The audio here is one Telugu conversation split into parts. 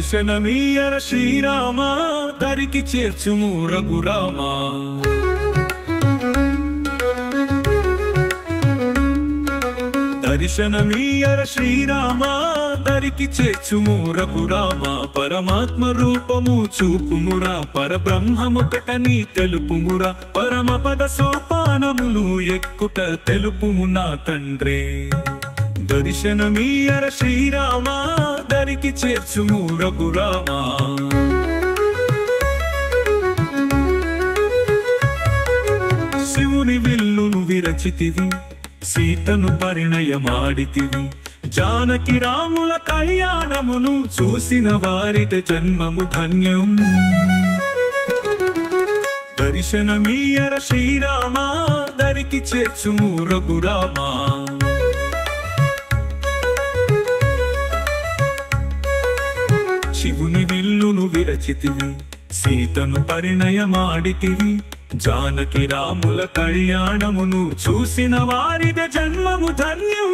దర్శనమీయర శ్రీరామ దరికి చేర్చుము రఘురామ దర్శనమీయర శ్రీరామ దరికి చేర్చుము రఘురామ పరమాత్మ రూపము చూపుమురా పరబ్రహ్మముకటని తెలుపుమురా పరమ పద సోపానములు ఎక్కుట తెలుపుము నా తండ్రి దర్శనమీయర శ్రీరామ దరికి చేర్చుము రఘురామ శివుని విల్లును విరచితివి సీతను పరిణయమాడితివి జానకి రాముల కళ్యాణమును చూసిన వారిత జన్మము ధన్యం దర్శనమీయర శ్రీరామ దరికి చేర్చుము రఘురామ శివుని విల్లును విరచితివి సీతను పరిణయమాడితివి జానకి రాముల కళ్యాణమును చూసిన వారిద జన్మము ధన్యం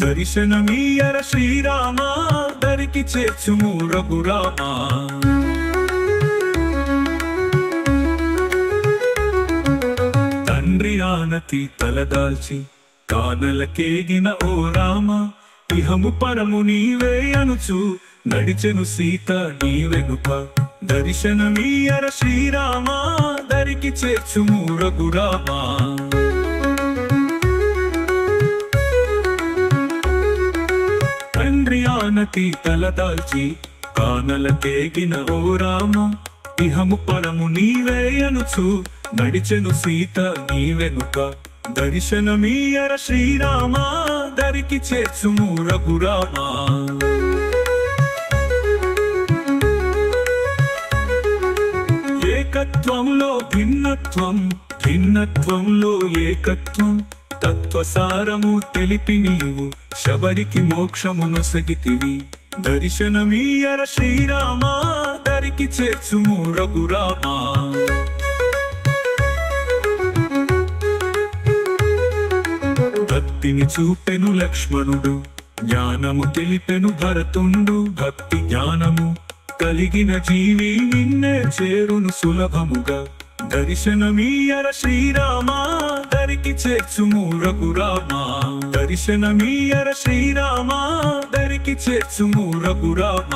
దర్శనమీయర శ్రీరామ దరికి చేర్చుము రఘురామ తండ్రి ఆనతి తలదాల్చి కానలకేగిన ఓ రామ ఇహము పరము నీవే అనుచు నడిచెను సీత నీ వెనుక దర్శనమీయర శ్రీరామ దరికి చేర్చుము రఘురామ తండ్రి ఆనతి తలదాల్చి కానలకేగిన ఓ రామ ఇహము పరము నీవే అనుచు నడిచెను సీత నీ వెనుక దర్శనమీయర శ్రీరామ దరికి చేర్చుము రఘురామ ఏకత్వంలో భిన్నత్వం భిన్నత్వంలో ఏకత్వం తత్వసారము తెలిపి నీవు శబరికి మోక్షమును సగితివి దర్శనమీయర శ్రీరామ దరికి చేర్చుము రఘురామ భక్తిని చూపెను లక్ష్మణుడు జ్ఞానము తెలిపెను భరతుండు భక్తి జ్ఞానము కలిగిన జీవి నిన్నే చేరును సులభముగా దర్శనమీయర శ్రీరామ దరికి చేర్చుము రఘురామ దర్శనమీయర శ్రీరామ దరికి చేర్చుము రఘురామ